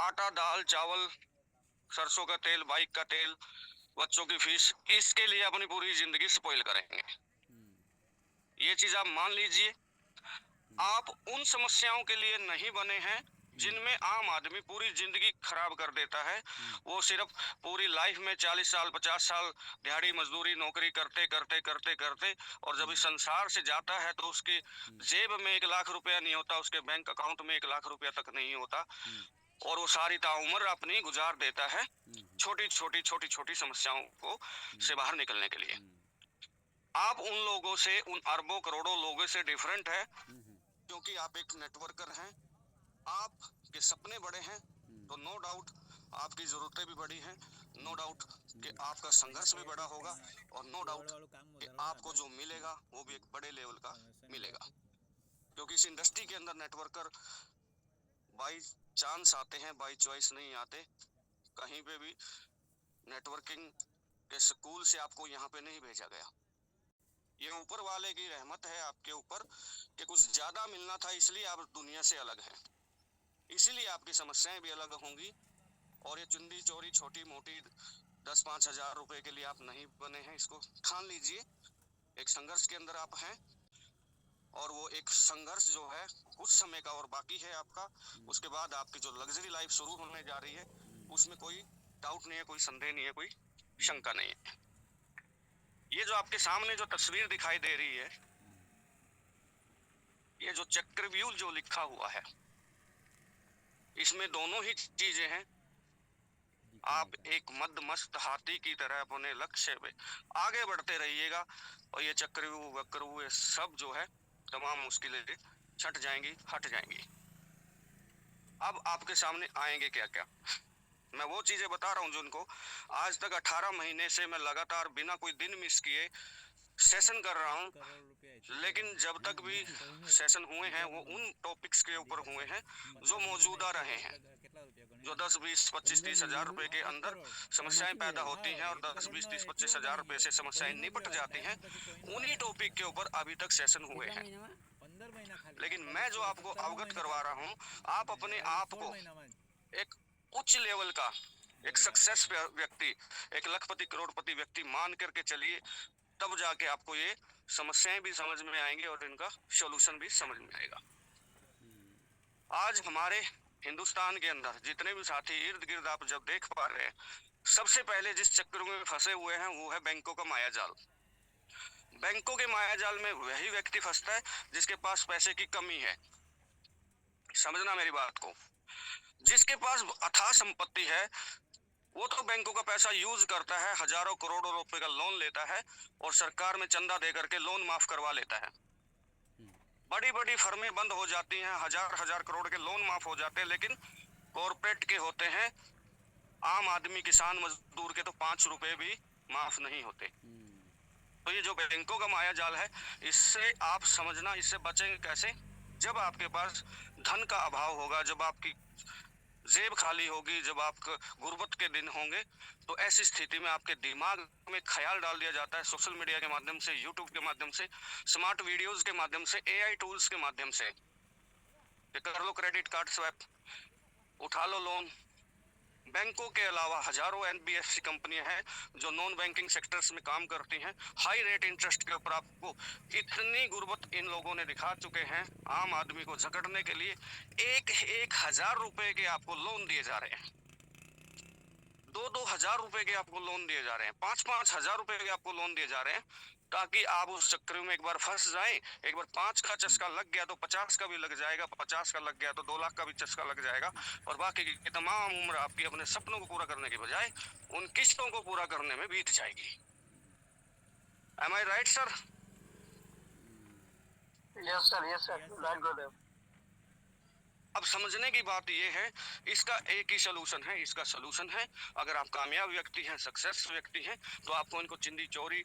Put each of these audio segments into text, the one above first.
आटा, दाल, चावल, सरसों का तेल, बाइक का तेल, बच्चों की फीस, इसके लिए अपनी पूरी जिंदगी स्पॉइल करेंगे। ये चीज आप मान लीजिए। आप उन समस्याओं के लिए नहीं बने हैं जिनमें आम आदमी पूरी जिंदगी खराब कर देता है। वो सिर्फ पूरी लाइफ में 40 साल 50 साल दिहाड़ी मजदूरी नौकरी करते करते करते करते और जब इस संसार से जाता है तो उसकी जेब में 1 लाख रुपया नहीं होता, उसके बैंक अकाउंट में 1 लाख रुपया तक नहीं होता, और वो सारी ताउम्र अपनी गुजार देता है छोटी छोटी छोटी छोटी समस्याओं को से बाहर निकलने के लिए। आप उन लोगों से, उन अरबों करोड़ों लोगों से डिफरेंट है क्योंकि आप एक नेटवर्कर हैं। आपके सपने बड़े हैं तो नो डाउट आपकी जरूरतें भी बड़ी हैं, नो डाउट कि आपका संघर्ष भी बड़ा होगा, और नो डाउट कि आपको जो मिलेगा वो भी एक बड़े लेवल का मिलेगा। क्योंकि इस इंडस्ट्री के अंदर नेटवर्कर बाई चांस आते हैं, बाई चॉइस नहीं आते। कहीं पे भी नेटवर्किंग के स्कूल से आपको यहाँ पे नहीं भेजा गया। ये ऊपर वाले की रहमत है आपके ऊपर कि कुछ ज्यादा मिलना था, इसलिए आप दुनिया से अलग हैं, इसीलिए आपकी समस्याएं भी अलग होंगी। और ये चुंदी चोरी छोटी मोटी 10-5 हजार रुपए के लिए आप नहीं बने हैं, इसको ठान लीजिए। एक संघर्ष के अंदर आप हैं, और वो एक संघर्ष जो है कुछ समय का और बाकी है आपका। उसके बाद आपकी जो लग्जरी लाइफ शुरू होने जा रही है उसमें कोई डाउट नहीं है, कोई संदेह नहीं है, कोई शंका नहीं है। ये जो आपके सामने जो तस्वीर दिखाई दे रही है, ये जो चक्रव्यूह जो लिखा हुआ है, इसमें दोनों ही चीजें हैं। आप एक मदमस्त हाथी की तरह अपने लक्ष्य पे आगे बढ़ते रहिएगा, और ये चक्रव्यूह वक्रव्यूह ये सब जो है तमाम मुश्किलें छट जाएंगी, हट जाएंगी। अब आपके सामने आएंगे क्या क्या, मैं वो चीजें बता रहा हूँ जिनको आज तक 18 महीने से मैं लगातार बिना कोई दिन मिस किए सेशन कर रहा हूँ, लेकिन जब तक भी सेशन हुए हैं वो उन टॉपिक्स के ऊपर हुए हैं जो मौजूदा रहे हैं, जो 10, 20, 25, 30 हजार रुपए के अंदर समस्याएं पैदा होती हैं और 10, 20, 30, 25 हजार रुपए से समस्याएं निपट जाती हैं। उन्हीं टॉपिक के ऊपर अभी तक सेशन हुए हैं। लेकिन मैं जो आपको अवगत करवा रहा हूँ, आप अपने आप को एक उच्च लेवल का एक सक्सेस व्यक्ति, एक लखपति करोड़पति व्यक्ति मान करके चलिए, तब जाके आपको ये समस्याएं भी समझ में आएंगे और इनका सॉल्यूशन भी समझ में आएगा। आज हमारे हिंदुस्तान के अंदर जितने भी साथी इर्द गिर्द आप जब देख पा रहे हैं, सबसे पहले जिस चक्कर में फंसे हुए हैं वो है बैंकों का मायाजाल। बैंकों के मायाजाल में वही व्यक्ति फंसता है जिसके पास पैसे की कमी है। समझना मेरी बात को, जिसके पास अथाह संपत्ति है वो तो बैंकों का पैसा यूज करता है, हजारों करोड़ों रुपए का लोन लेता है और सरकार में चंदा दे करके लोन माफ करवा लेता है। बड़ी बड़ी फर्में बंद हो जाती हैं, हजार हजार करोड़ के लोन माफ हो जाते हैं, लेकिन कॉर्पोरेट के होते हैं, आम आदमी किसान मजदूर के तो 5 रुपए भी माफ नहीं होते। तो ये जो बैंकों का माया जाल है, इससे आप समझना, इससे बचेंगे कैसे? जब आपके पास धन का अभाव होगा, जब आपकी जेब खाली होगी, जब आपका गुर्बत के दिन होंगे, तो ऐसी स्थिति में आपके दिमाग में ख्याल डाल दिया जाता है सोशल मीडिया के माध्यम से, यूट्यूब के माध्यम से, स्मार्ट वीडियोस के माध्यम से, एआई टूल्स के माध्यम से, कर लो क्रेडिट कार्ड स्वैप, उठा लो लोन। बैंकों के अलावा हजारों एनबीएफसी कंपनियां हैं जो नॉन बैंकिंग सेक्टर्स में काम करती हैं, हाई रेट इंटरेस्ट के ऊपर आपको इतनी गुर्बत इन लोगों ने दिखा चुके हैं आम आदमी को जकड़ने के लिए। 1,000 रुपए के आपको लोन दिए जा रहे हैं, 2-2 हजार रुपए के आपको लोन दिए जा रहे हैं, 5-5 हजार रुपए के आपको लोन दिए जा रहे हैं, ताकि आप उस चक्कर में एक बार फंस जाएं। एक बार 5 का चस्का लग गया तो 50 का भी लग जाएगा, 50 का लग गया तो 2 लाख का भी चस्का लग जाएगा, और बाकी की तमाम उम्र आपकी अपने सपनों को पूरा करने के बजाय उन किस्तों को पूरा करने में बीत जाएगी। Am I right sir? Yes sir, yes sir, right गुरुदेव। अब समझने की बात यह है, इसका एक ही सोल्यूशन है, इसका सोल्यूशन है, अगर आप कामयाब व्यक्ति हैं, सक्सेस व्यक्ति हैं, तो आपको इनको चिंदी चोरी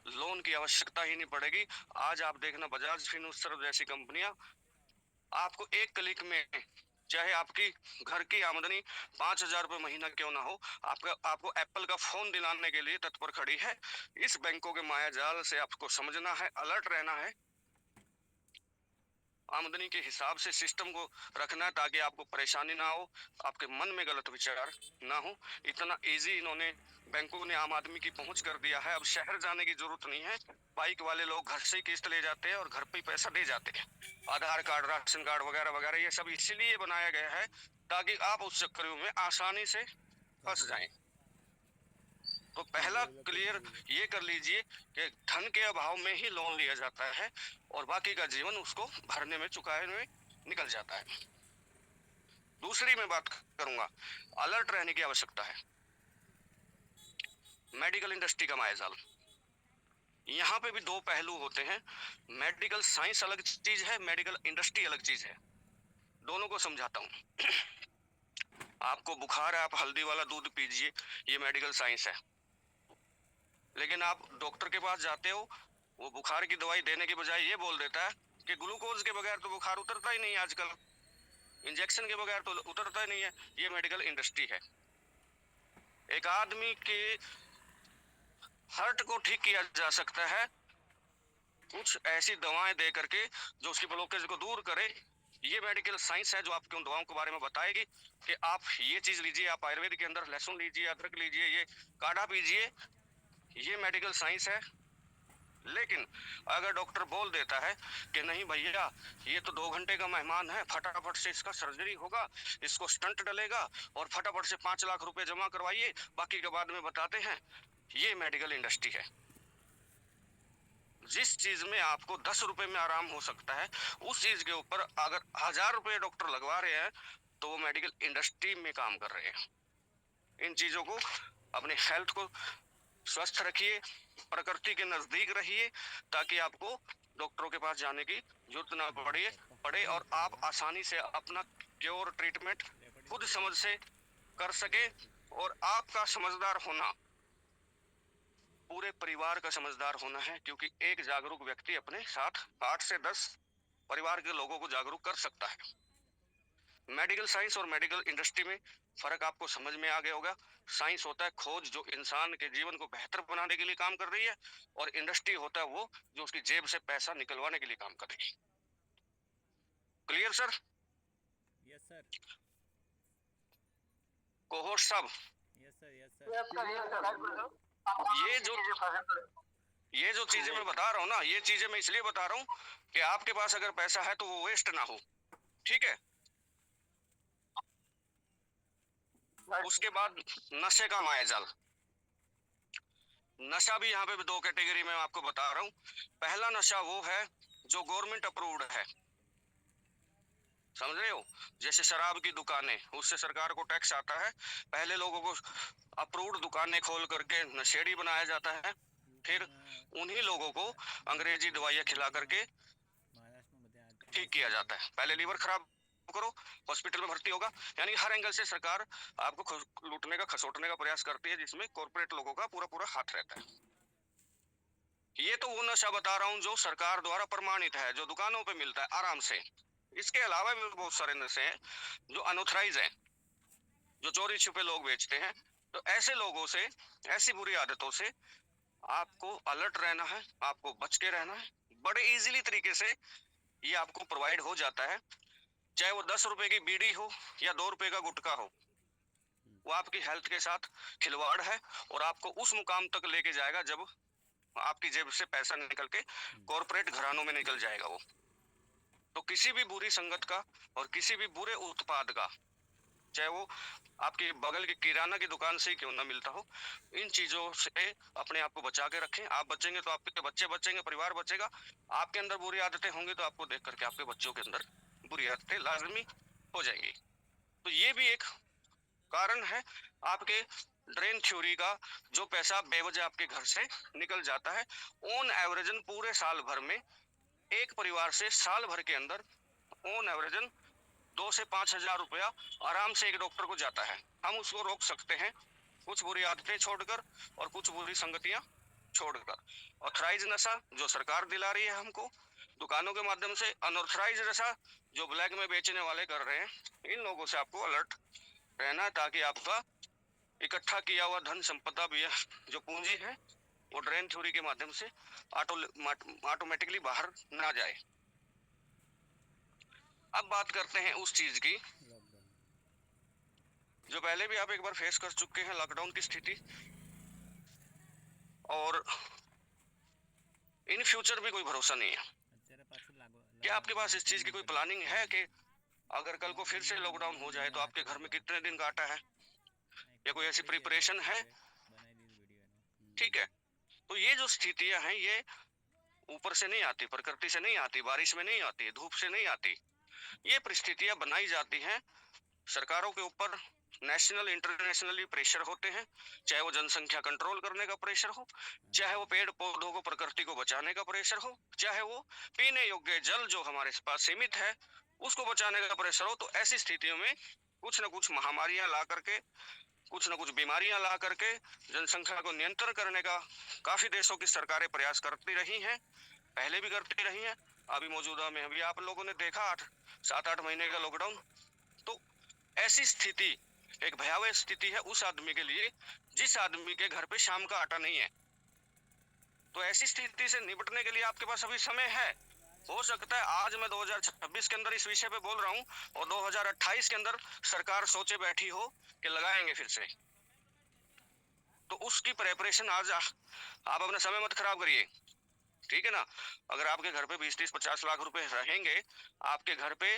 लोन की आवश्यकता ही नहीं पड़ेगी। आज आप देखना बजाज फिनसर्व जैसी कंपनियां आपको एक क्लिक में, चाहे आपकी घर की आमदनी 5,000 रुपए महीना क्यों ना हो, आपको एप्पल का फोन दिलाने के लिए तत्पर खड़ी है। इस बैंकों के माया जाल से आपको समझना है, अलर्ट रहना है। आमदनी के हिसाब से सिस्टम को रखना है ताकि आपको परेशानी ना हो, आपके मन में गलत विचार ना हो। इतना इजी इन्होंने बैंकों ने आम आदमी की पहुंच कर दिया है। अब शहर जाने की जरूरत नहीं है, बाइक वाले लोग घर से ही किस्त ले जाते हैं और घर पे ही पैसा दे जाते हैं। आधार कार्ड, राशन कार्ड वगैरह वगैरह ये सब इसीलिए बनाया गया है ताकि आप उस चक्करों में आसानी से फंस जाएं। तो पहला क्लियर ये कर लीजिए कि धन के अभाव में ही लोन लिया जाता है और बाकी का जीवन उसको भरने में, चुकाने में निकल जाता है। दूसरी मैं बात करूंगा, अलर्ट रहने की आवश्यकता है। मेडिकल इंडस्ट्री का मायाजाल, यहाँ पे भी दो पहलू होते हैं। मेडिकल साइंस अलग चीज है, मेडिकल इंडस्ट्री अलग चीज है। दोनों को समझाता हूँ। आपको बुखार है, आप हल्दी वाला दूध पीजिए, ये मेडिकल साइंस है। लेकिन आप डॉक्टर के पास जाते हो, वो बुखार की दवाई देने के बजाय ये बोल देता है कि ग्लूकोज के बगैर तो बुखार उतरता ही नहीं है आजकल, इंजेक्शन के बगैर तो उतरता ही नहीं है। ये मेडिकल इंडस्ट्री है। एक आदमी के हार्ट को ठीक किया जा सकता है कुछ ऐसी दवाएं दे करके जो उसकी ब्लॉकेज को दूर करे। ये मेडिकल साइंस है जो आपको उन दवाओं के बारे में बताएगी कि आप ये चीज लीजिए, आप आयुर्वेद के अंदर लहसुन लीजिए, अदरक लीजिए, ये काढ़ा पीजिए। ये मेडिकल साइंस है। लेकिन अगर डॉक्टर बोल देता है कि नहीं भैया, ये तो 2 घंटे का मेहमान है, फटाफट से इसका सर्जरी होगा, इसको स्टंट डलेगा और फटाफट से 5 लाख रुपए जमा करवाइए, बाकी के बाद में बताते हैं, ये मेडिकल इंडस्ट्री है। जिस चीज में आपको 10 रुपए में आराम हो सकता है, उस चीज के ऊपर अगर 1000 रुपए डॉक्टर लगवा रहे हैं तो वो मेडिकल इंडस्ट्री में काम कर रहे हैं। इन चीजों को, अपने हेल्थ को स्वस्थ रखिए, प्रकृति के नजदीक रहिए ताकि आपको डॉक्टरों के पास जाने की जरूरत ना पड़े और आप आसानी से अपना क्योर ट्रीटमेंट खुद समझ से कर सके। और आपका समझदार होना, पूरे परिवार का समझदार होना है, क्योंकि एक जागरूक व्यक्ति अपने साथ 8 से 10 परिवार के लोगों को जागरूक कर सकता है। मेडिकल साइंस और मेडिकल इंडस्ट्री में फर्क आपको समझ में आ गया होगा। साइंस होता है खोज जो इंसान के जीवन को बेहतर बनाने के लिए काम कर रही है, और इंडस्ट्री होता है वो जो उसकी जेब से पैसा निकलवाने के लिए काम करेगी। Clear sir? Yes sir. Cohost साहब, yes sir. Yes yes sir. Sir, yes sir. ये जो चीजें मैं बता रहा हूँ ना, ये चीजें मैं इसलिए बता रहा हूँ कि आपके पास अगर पैसा है तो वो वेस्ट ना हो। ठीक है। उसके बाद नशे का मायाजाल। नशा भी यहाँ पे 2 कैटेगरी में आपको बता रहा हूँ। पहला नशा वो है जो गवर्नमेंट अप्रूव्ड है, समझ रहे हो? जैसे शराब की दुकानें, उससे सरकार को टैक्स आता है। पहले लोगों को अप्रूव्ड दुकानें खोल करके नशेड़ी बनाया जाता है, फिर उन्हीं लोगों को अंग्रेजी दवाइयाँ खिला करके ठीक किया जाता है। पहले लीवर खराब करो, हॉस्पिटल में भर्ती होगा। यानी हर एंगल से सरकार आपको लूटने का, खसोटने का प्रयास करती है, जिसमें कॉर्पोरेट लोगों का पूरा पूरा हाथ रहता है। ये तो वो नशा बता रहा हूँ जो सरकार द्वारा प्रमाणित है, जो दुकानों पे मिलता है आराम से। इसके अलावा भी बहुत सारे नशे हैं जो अनऑथराइज हैं, जो चोरी छुपे लोग बेचते हैं। तो ऐसे लोगों से, ऐसी बुरी आदतों से आपको अलर्ट रहना है, आपको बच के रहना है। बड़े इजीली तरीके से ये आपको प्रोवाइड हो जाता है, चाहे वो 10 रुपए की बीड़ी हो या 2 रुपए का गुटखा हो। वो आपकी हेल्थ के साथ खिलवाड़ है और आपको उस मुकाम तक लेके जाएगा जब आपकी जेब से पैसा निकल के कॉर्पोरेट घरानों में निकल जाएगा वो। तो किसी भी बुरी संगत का और किसी भी बुरे उत्पाद का, चाहे वो आपके बगल की किराना की दुकान से ही क्यों ना मिलता हो, इन चीजों से अपने आप को बचा के रखें। आप बचेंगे तो आपके बच्चे बचेंगे, परिवार बचेगा। आपके अंदर बुरी आदतें होंगी तो आपको देख करके आपके बच्चों के अंदर बुरी आदतें लाजमी हो जाएंगी। तो ये भी एक कारण है आपके ड्रेन थ्योरी का। जो पैसा बेवजह आपके घर से निकल जाता है, ऑन एवरेजन पूरे साल भर में एक परिवार से साल भर के अंदर ऑन एवरेजन 2 से 5 हजार रुपया आराम से एक डॉक्टर को जाता है। हम उसको रोक सकते हैं कुछ बुरी आदतें छोड़कर और कुछ बुरी संगतियां छोड़कर। ऑथराइज नशा जो सरकार दिला रही है हमको दुकानों के माध्यम से, अनऑथराइज नशा जो ब्लैक में बेचने वाले कर रहे हैं, इन लोगों से आपको अलर्ट रहना है ताकि आपका इकट्ठा किया हुआ धन संपदा भी जो पूंजी है वो ड्रेन थ्योरी के माध्यम से ऑटोमेटिकली बाहर ना जाए। अब बात करते हैं उस चीज की लॉकडाउन। जो पहले भी आप एक बार फेस कर चुके हैं, लॉकडाउन की स्थिति। और इन फ्यूचर भी कोई भरोसा नहीं है। અત્યારે પાછું क्या आपके पास इस चीज की कोई प्लानिंग है कि अगर कल को फिर से લૉકડાઉનની लॉकडाउन हो जाए तो आपके હાથે घर में લાગવાનું कितने दिन का आटा है, या कोई ऐसी ખબર પડી જાય प्रिपरेशन है? બનાવી દીધી વિડીયો એનો। ठीक है, तो ये जो स्थितियां हैं ये ऊपर से नहीं आती, प्रकृति से नहीं आती, बारिश में नहीं आती, धूप से नहीं आती। ये परिस्थितियां बनाई जाती हैं सरकारों के ऊपर। नेशनल इंटरनेशनली प्रेशर होते हैं, चाहे वो जनसंख्या कंट्रोल करने का प्रेशर हो, चाहे वो पेड़ पौधों को, प्रकृति को बचाने का प्रेशर हो, चाहे वो पीने योग्य जल जो हमारे पास सीमित है उसको बचाने का प्रेशर हो। तो ऐसी स्थितियों में कुछ न कुछ महामारियां ला करके, कुछ न कुछ बीमारियां ला करके जनसंख्या को नियंत्रण करने का काफी देशों की सरकारें प्रयास करती रही हैं, पहले भी करती रही हैं, अभी मौजूदा में अभी आप लोगों ने देखा 7-8 महीने का लॉकडाउन। तो ऐसी स्थिति एक भयावह स्थिति है उस आदमी के लिए जिस आदमी के घर पे शाम का आटा नहीं है। तो ऐसी स्थिति से निपटने के लिए आपके पास अभी समय है। हो सकता है आज मैं 2026 के अंदर इस विषय पे बोल रहा हूँ और 2028 के अंदर सरकार सोचे बैठी हो कि लगाएंगे फिर से। तो उसकी प्रेपरेशन आज आप अपना समय मत खराब करिए, ठीक है ना। अगर आपके घर पे 20-30-50 लाख रुपए रहेंगे, आपके घर पे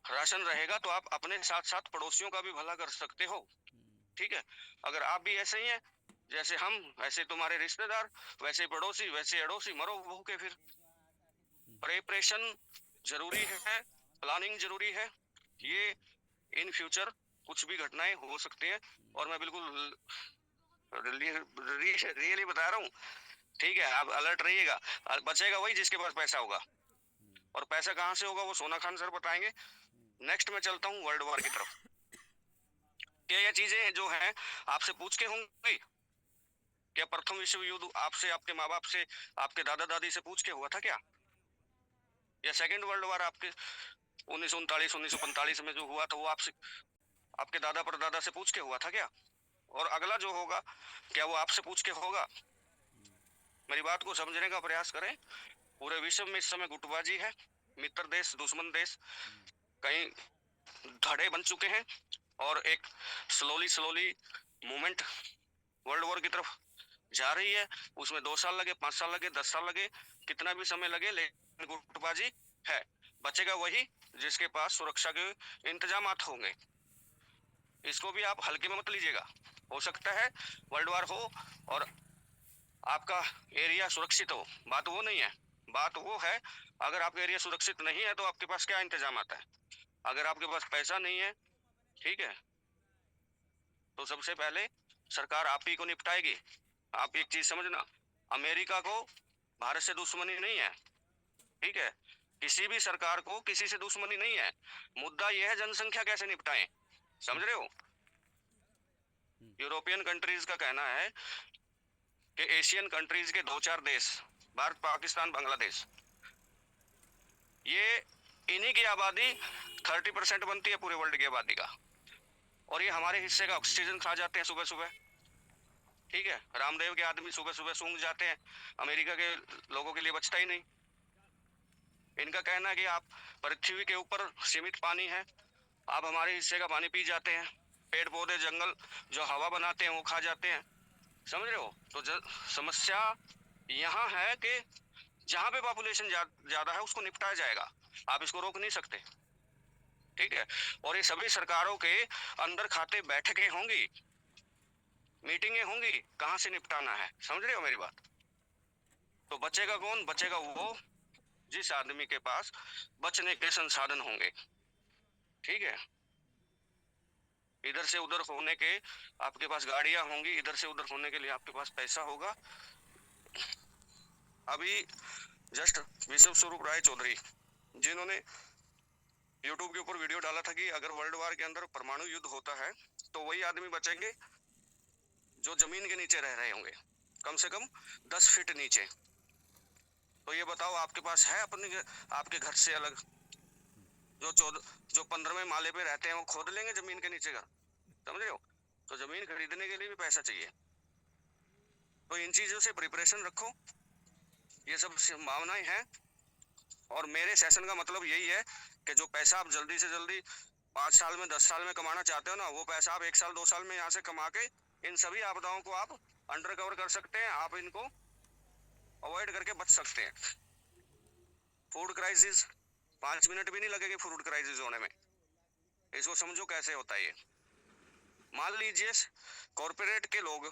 राशन रहेगा, तो आप अपने साथ साथ पड़ोसियों का भी भला कर सकते हो, ठीक है। अगर आप भी ऐसे ही हैं जैसे हम, वैसे तुम्हारे रिश्तेदार, वैसे पड़ोसी, वैसे अड़ोसी, मरो भूखे फिर। प्रिपरेशन जरूरी है, प्लानिंग जरूरी है। ये इन फ्यूचर कुछ भी घटनाएं हो सकती हैं और मैं बिल्कुल रियली बता रहा हूँ, ठीक है। आप अलर्ट रहिएगा। बचेगा वही जिसके पास पैसा होगा, और पैसा कहाँ से होगा वो सोना खान सर बताएंगे। नेक्स्ट मैं चलता हूँ वर्ल्ड वॉर की तरफ। क्या ये चीजें जो हैं आपसे पूछ के होंगी? क्या प्रथम विश्व युद्ध आपसे, आपके माँ बाप से, आपके दादा दादी से पूछ के हुआ था क्या? या सेकेंड वर्ल्ड वॉर आपके 1939-1945 में जो हुआ था वो आपसे, आपके दादा परदादा से पूछ के हुआ था क्या? और अगला जो होगा क्या वो आपसे पूछ के होगा? मेरी बात को समझने का प्रयास करें। पूरे विश्व में इस समय गुटबाजी है, मित्र देश दुश्मन देश कहीं धड़े बन चुके हैं और एक स्लोली मूवमेंट वर्ल्ड वॉर की तरफ जा रही है। उसमें 2 साल लगे, 5 साल लगे, 10 साल लगे, कितना भी समय लगे, लेकिन गुटबाजी है। बचेगा वही जिसके पास सुरक्षा के इंतजाम होंगे। इसको भी आप हल्के में मत लीजिएगा। हो सकता है वर्ल्ड वॉर हो और आपका एरिया सुरक्षित हो, बात वो नहीं है। बात वो है अगर आपका एरिया सुरक्षित नहीं है तो आपके पास क्या इंतजाम है। अगर आपके पास पैसा नहीं है, ठीक है, तो सबसे पहले सरकार आप ही को निपटाएगी। आप एक चीज समझना, अमेरिका को भारत से दुश्मनी नहीं है, ठीक है। किसी भी सरकार को किसी से दुश्मनी नहीं है। मुद्दा यह है जनसंख्या कैसे निपटाएं, समझ रहे हो। यूरोपियन कंट्रीज का कहना है कि एशियन कंट्रीज के 2-4 देश, भारत, पाकिस्तान, बांग्लादेश, ये इन्हीं की आबादी 30% बनती है पूरे वर्ल्ड की आबादी का, और ये हमारे हिस्से का ऑक्सीजन खा जाते हैं सुबह सुबह, ठीक है। रामदेव के आदमी सुबह सुबह सूंघ जाते हैं, अमेरिका के लोगों के लिए बचता ही नहीं। इनका कहना है कि आप पृथ्वी के ऊपर सीमित पानी है, आप हमारे हिस्से का पानी पी जाते हैं, पेड़ पौधे जंगल जो हवा बनाते हैं वो खा जाते हैं, समझ रहे हो। तो समस्या यहाँ है कि जहाँ पे पॉपुलेशन ज्यादा है उसको निपटाया जाएगा, आप इसको रोक नहीं सकते, ठीक है। और ये सभी सरकारों के अंदर खाते बैठकें होंगी, मीटिंगें होंगी, कहाँ से निपटाना है, समझ रहे हो मेरी बात। तो बचेगा कौन? बचेगा वो जिस आदमी के पास बचने के संसाधन होंगे, ठीक है। इधर से उधर होने के आपके पास गाड़ियां होंगी, इधर से उधर होने के लिए आपके पास पैसा होगा। अभी जस्ट विश्व स्वरूप राय चौधरी जिन्होंने यूट्यूब के ऊपर वीडियो डाला था कि अगर वर्ल्ड वॉर के अंदर परमाणु युद्ध होता है तो वही आदमी बचेंगे जो जमीन के नीचे रह रहे होंगे, कम से कम 10 फीट नीचे। तो ये बताओ आपके पास है अपने आपके घर से अलग? जो 15वें माले पे रहते हैं वो खोद लेंगे जमीन के नीचे का, समझ रहे हो। तो जमीन खरीदने के लिए भी पैसा चाहिए। तो इन चीजों से प्रिपरेशन रखो, ये सब संभावनाएं हैं और मेरे सेशन का मतलब यही है कि जो पैसा आप जल्दी से जल्दी 5 साल में 10 साल में कमाना चाहते हो ना, वो पैसा आप 1 साल 2 साल में यहाँ से कमा के इन सभी आपदाओं को आप अंडर कवर कर सकते हैं, आप इनको अवॉइड करके बच सकते हैं। फूड क्राइसिस 5 मिनट भी नहीं लगेगी फूड क्राइसिस होने में। इसको समझो कैसे होता है ये। मान लीजिए कॉर्पोरेट के लोग